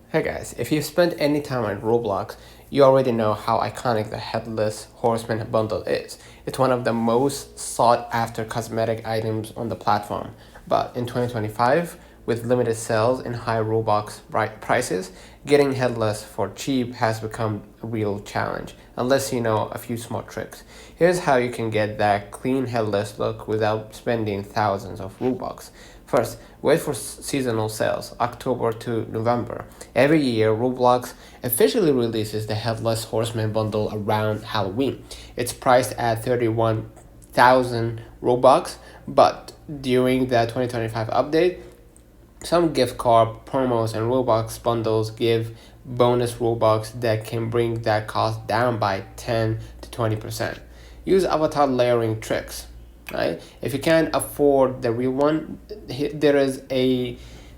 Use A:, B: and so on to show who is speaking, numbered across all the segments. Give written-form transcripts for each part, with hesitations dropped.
A: Hey guys, if you've spent any time on Roblox, you already know how iconic the Headless Horseman bundle is. It's one of the most sought after cosmetic items on the platform. But in 2025, with limited sales and high Robux prices, getting Headless for cheap has become a real challenge, unless you know a few smart tricks. Here's how you can get that clean Headless look without spending thousands of Robux. First, wait for seasonal sales, October to November. Every year, Roblox officially releases the Headless Horseman bundle around Halloween. It's priced at 31,000 Robux, but during the 2025 update, some gift card promos and Robux bundles give bonus Robux that can bring that cost down by 10 to 20%. Use avatar layering tricks. Right? If you can't afford the real one, there is a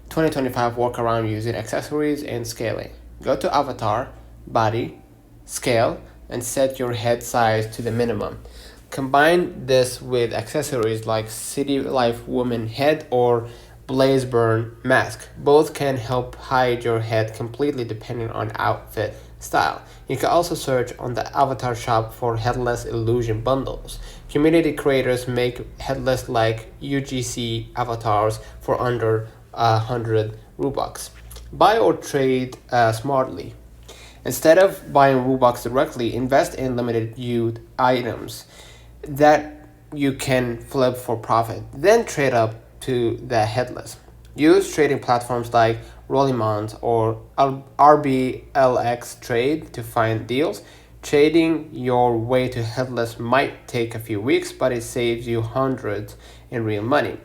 A: 2025 workaround using accessories and scaling. Go to avatar, body, scale, and set your head size to the minimum. Combine this with accessories like City Life Woman head or Blaze Burn mask. Both can help hide your head completely depending on outfit style. You can also search on the avatar shop for headless illusion bundles. Community creators make headless like UGC avatars for under 100 Robux. Buy or trade smartly. Instead of buying Robux directly, invest in limited used items that you can flip for profit. Then trade up to the headless. Use trading platforms like Rollimont or RBLX Trade to find deals. Trading your way to headless might take a few weeks, but it saves you hundreds in real money.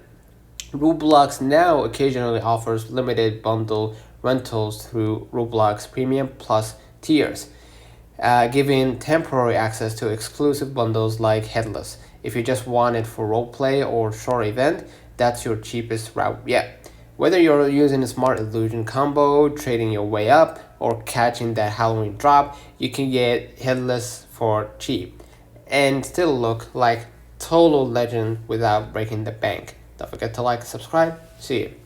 A: Roblox now occasionally offers limited bundle rentals through Roblox Premium Plus tiers, giving temporary access to exclusive bundles like Headless. If you just want it for roleplay or short event, that's your cheapest route yet. Whether you're using a smart illusion combo, trading your way up, or catching that Halloween drop, you can get Headless for cheap and still look like total legend without breaking the bank. Don't forget to like and subscribe. See you.